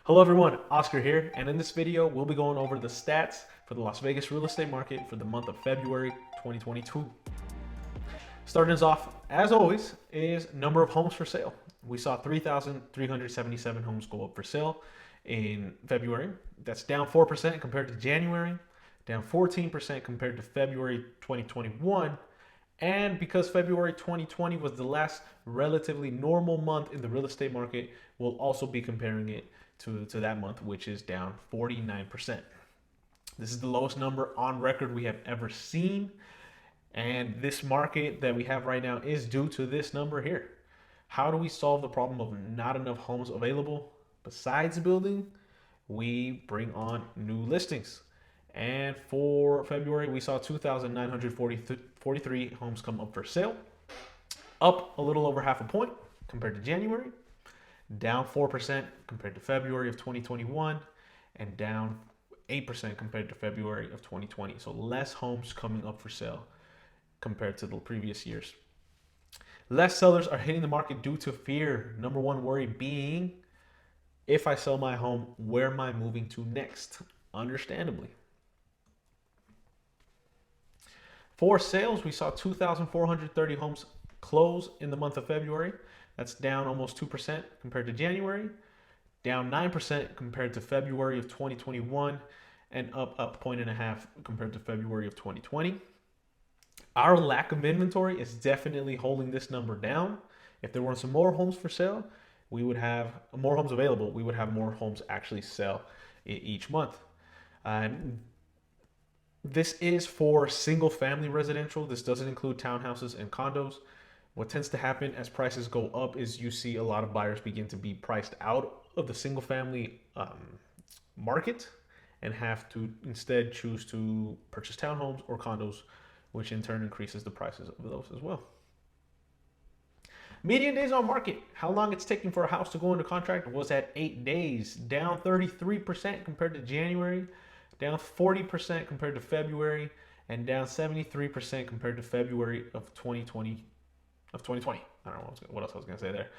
Hello everyone, Oscar here, and in this video we'll be going over the stats for the Las Vegas real estate market for the month of February 2022. Starting us off, as always, is number of homes for sale. We saw 3,377 homes go up for sale in February. That's down 4% compared to January, down 14% compared to February 2021. And because February 2020 was the last relatively normal month in the real estate market, we'll also be comparing it to that month, which is down 49%. This is the lowest number on record we have ever seen. And this market that we have right now is due to this number here. How do we solve the problem of not enough homes available? Besides building, we bring on new listings. And for February, we saw 2,943 homes come up for sale, up a little over half a point compared to January, down 4% compared to February of 2021, and down 8% compared to February of 2020. So less homes coming up for sale compared to the previous years. Less sellers are hitting the market due to fear. Number one worry being, if I sell my home, where am I moving to next? Understandably. For sales, we saw 2,430 homes close in the month of February. That's down almost 2% compared to January, down 9% compared to February of 2021, and up a point and a half compared to February of 2020. Our lack of inventory is definitely holding this number down. If there were some more homes for sale, we would have more homes available. We would have more homes actually sell each month. This is for single family residential. This doesn't include townhouses and condos. What tends to happen as prices go up is you see a lot of buyers begin to be priced out of the single family market and have to instead choose to purchase townhomes or condos, which in turn increases the prices of those as well. Median days on market, how long it's taking for a house to go into contract was at 8 days, down 33% compared to January, down 40% compared to February, and down 73% compared to February of 2020. I don't know what else I was going to say there.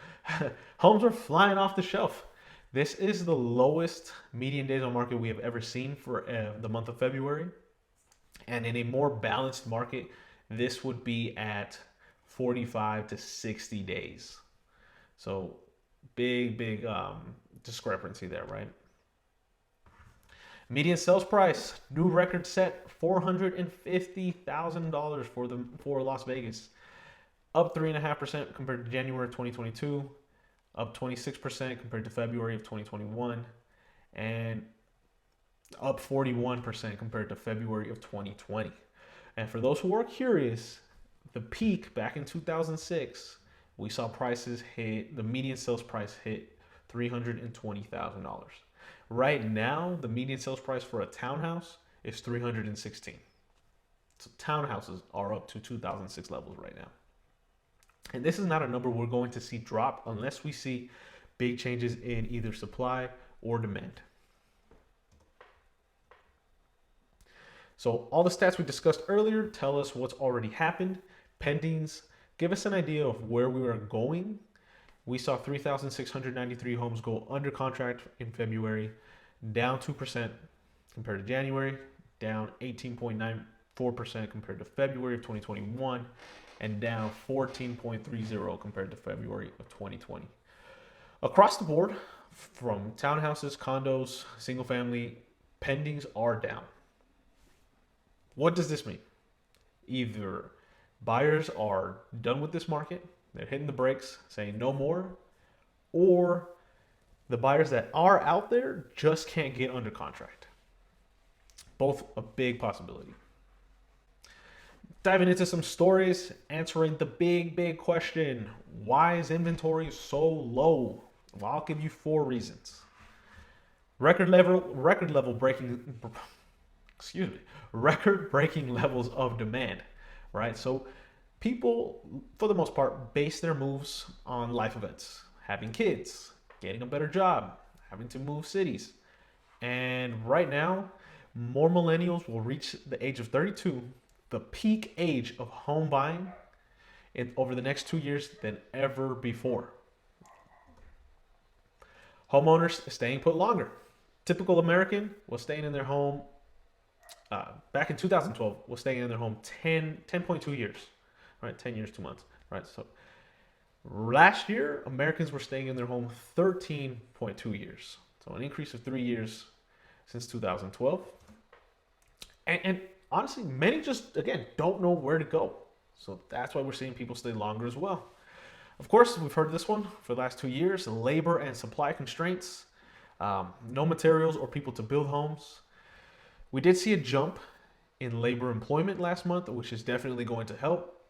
Homes are flying off the shelf. This is the lowest median days on market we have ever seen for the month of February. And in a more balanced market, this would be at 45 to 60 days. So big discrepancy there, right? Median sales price, new record set, $450,000 for Las Vegas, up 3.5% compared to January 2022, up 26% compared to February of 2021, and up 41% compared to February of 2020. And for those who are curious, the peak back in 2006, we saw prices hit, the median sales price hit $320,000. Right now, the median sales price for a townhouse is $316,000. So townhouses are up to 2006 levels right now. And this is not a number we're going to see drop unless we see big changes in either supply or demand. So all the stats we discussed earlier tell us what's already happened. Pendings give us an idea of where we are going. We saw 3,693 homes go under contract in February, down 2% compared to January, down 18.94% compared to February of 2021, and down 14.30% compared to February of 2020. Across the board, from townhouses, condos, single family, pendings are down. What does this mean? Either buyers are done with this market, they're hitting the brakes, saying no more, or the buyers that are out there just can't get under contract. Both a big possibility. Diving into some stories, answering the big question, why is inventory so low? Well, I'll give you 4 reasons. Record breaking levels of demand, right? So people, for the most part, base their moves on life events, having kids, getting a better job, having to move cities. And right now, more millennials will reach the age of 32, the peak age of home buying, over the next 2 years than ever before. Homeowners staying put longer. Typical American was staying in their home back in 2012 was staying in their home 10.2 years, right? 10 years, 2 months, right? So last year, Americans were staying in their home 13.2 years. So an increase of 3 years since 2012. And honestly, many just, again, don't know where to go. So that's why we're seeing people stay longer as well. Of course, we've heard this one for the last 2 years, labor and supply constraints, no materials or people to build homes. We did see a jump in labor employment last month, which is definitely going to help.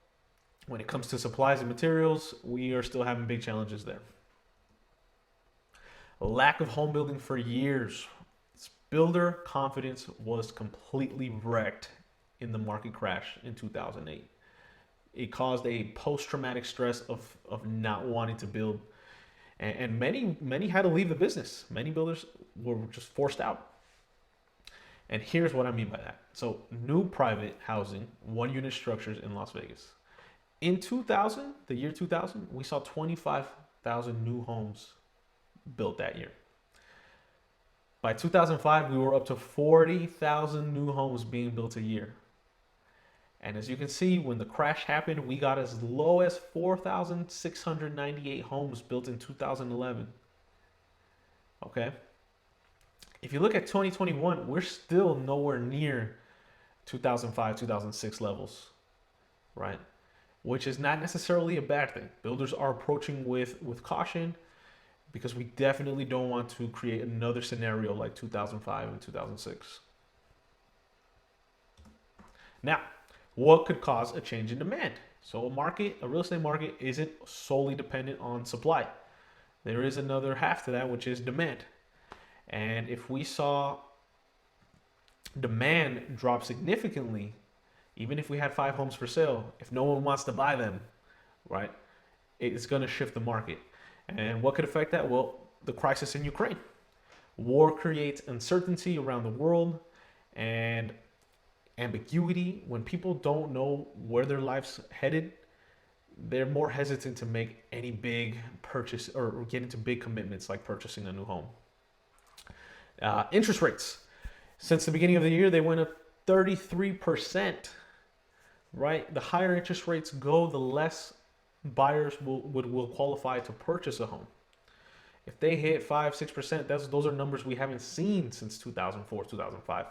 When it comes to supplies and materials, we are still having big challenges there. Lack of home building for years. Builder confidence was completely wrecked in the market crash in 2008. It caused a post-traumatic stress of not wanting to build. And many had to leave the business. Many builders were just forced out. And here's what I mean by that. So new private housing, 1-unit structures in Las Vegas. In 2000, the year 2000, we saw 25,000 new homes built that year. By 2005, we were up to 40,000 new homes being built a year. And as you can see, when the crash happened, we got as low as 4,698 homes built in 2011. Okay. If you look at 2021, we're still nowhere near 2005, 2006 levels, right? Which is not necessarily a bad thing. Builders are approaching with caution because we definitely don't want to create another scenario like 2005 and 2006. Now, what could cause a change in demand? So a real estate market isn't solely dependent on supply. There is another half to that, which is demand. And if we saw demand drop significantly, even if we had 5 homes for sale, if no one wants to buy them, right, it's going to shift the market. And what could affect that? Well, the crisis in Ukraine. War creates uncertainty around the world and ambiguity. When people don't know where their life's headed, they're more hesitant to make any big purchase or get into big commitments like purchasing a new home. Interest rates. Since the beginning of the year, they went up 33%, right? The higher interest rates go, the less buyers will qualify to purchase a home. If they hit 5-6%, those are numbers we haven't seen since 2004, 2005.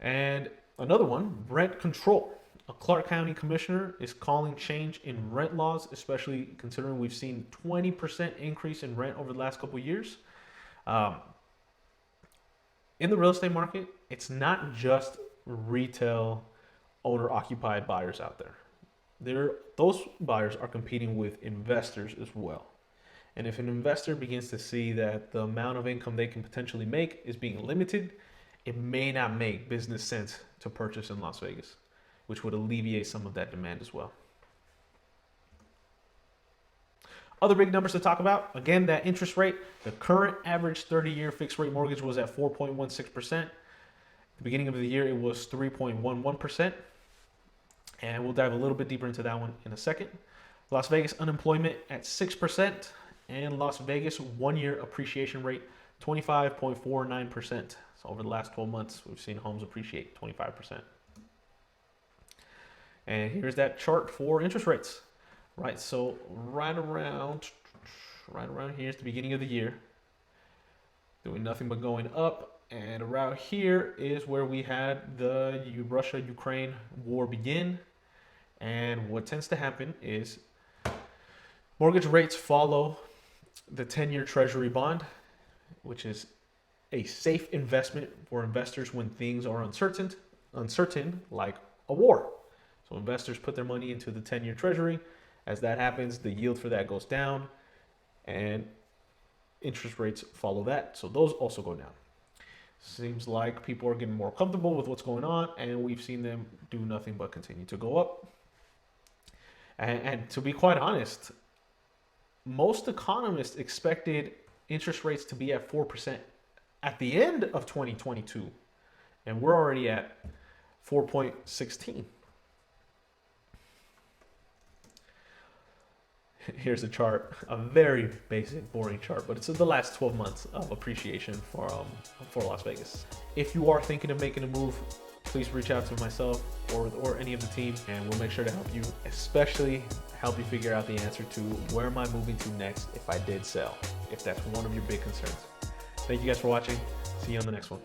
And another one, rent control. A Clark County commissioner is calling change in rent laws, especially considering we've seen 20% increase in rent over the last couple of years. In the real estate market, it's not just retail owner-occupied buyers out there. Those buyers are competing with investors as well. And if an investor begins to see that the amount of income they can potentially make is being limited, it may not make business sense to purchase in Las Vegas, which would alleviate some of that demand as well. Other big numbers to talk about, again, that interest rate. The current average 30-year fixed rate mortgage was at 4.16%. At the beginning of the year, it was 3.11%. And we'll dive a little bit deeper into that one in a second. Las Vegas unemployment at 6%. And Las Vegas 1-year appreciation rate, 25.49%. So over the last 12 months, we've seen homes appreciate 25%. And here's that chart for interest rates. Right, so right around here is the beginning of the year, doing nothing but going up, and around here is where we had the Russia-Ukraine war begin. And what tends to happen is mortgage rates follow the 10-year Treasury bond, which is a safe investment for investors when things are uncertain, like a war. So investors put their money into the 10-year Treasury. As that happens, the yield for that goes down and interest rates follow that. So those also go down. Seems like people are getting more comfortable with what's going on, and we've seen them do nothing but continue to go up. And to be quite honest, most economists expected interest rates to be at 4% at the end of 2022, and we're already at 4.16. Here's a chart, a very basic, boring chart, but it's the last 12 months of appreciation for Las Vegas. If you are thinking of making a move, please reach out to myself or any of the team, and we'll make sure to help you, especially help you figure out the answer to where am I moving to next if I did sell, if that's one of your big concerns. Thank you guys for watching. See you on the next one.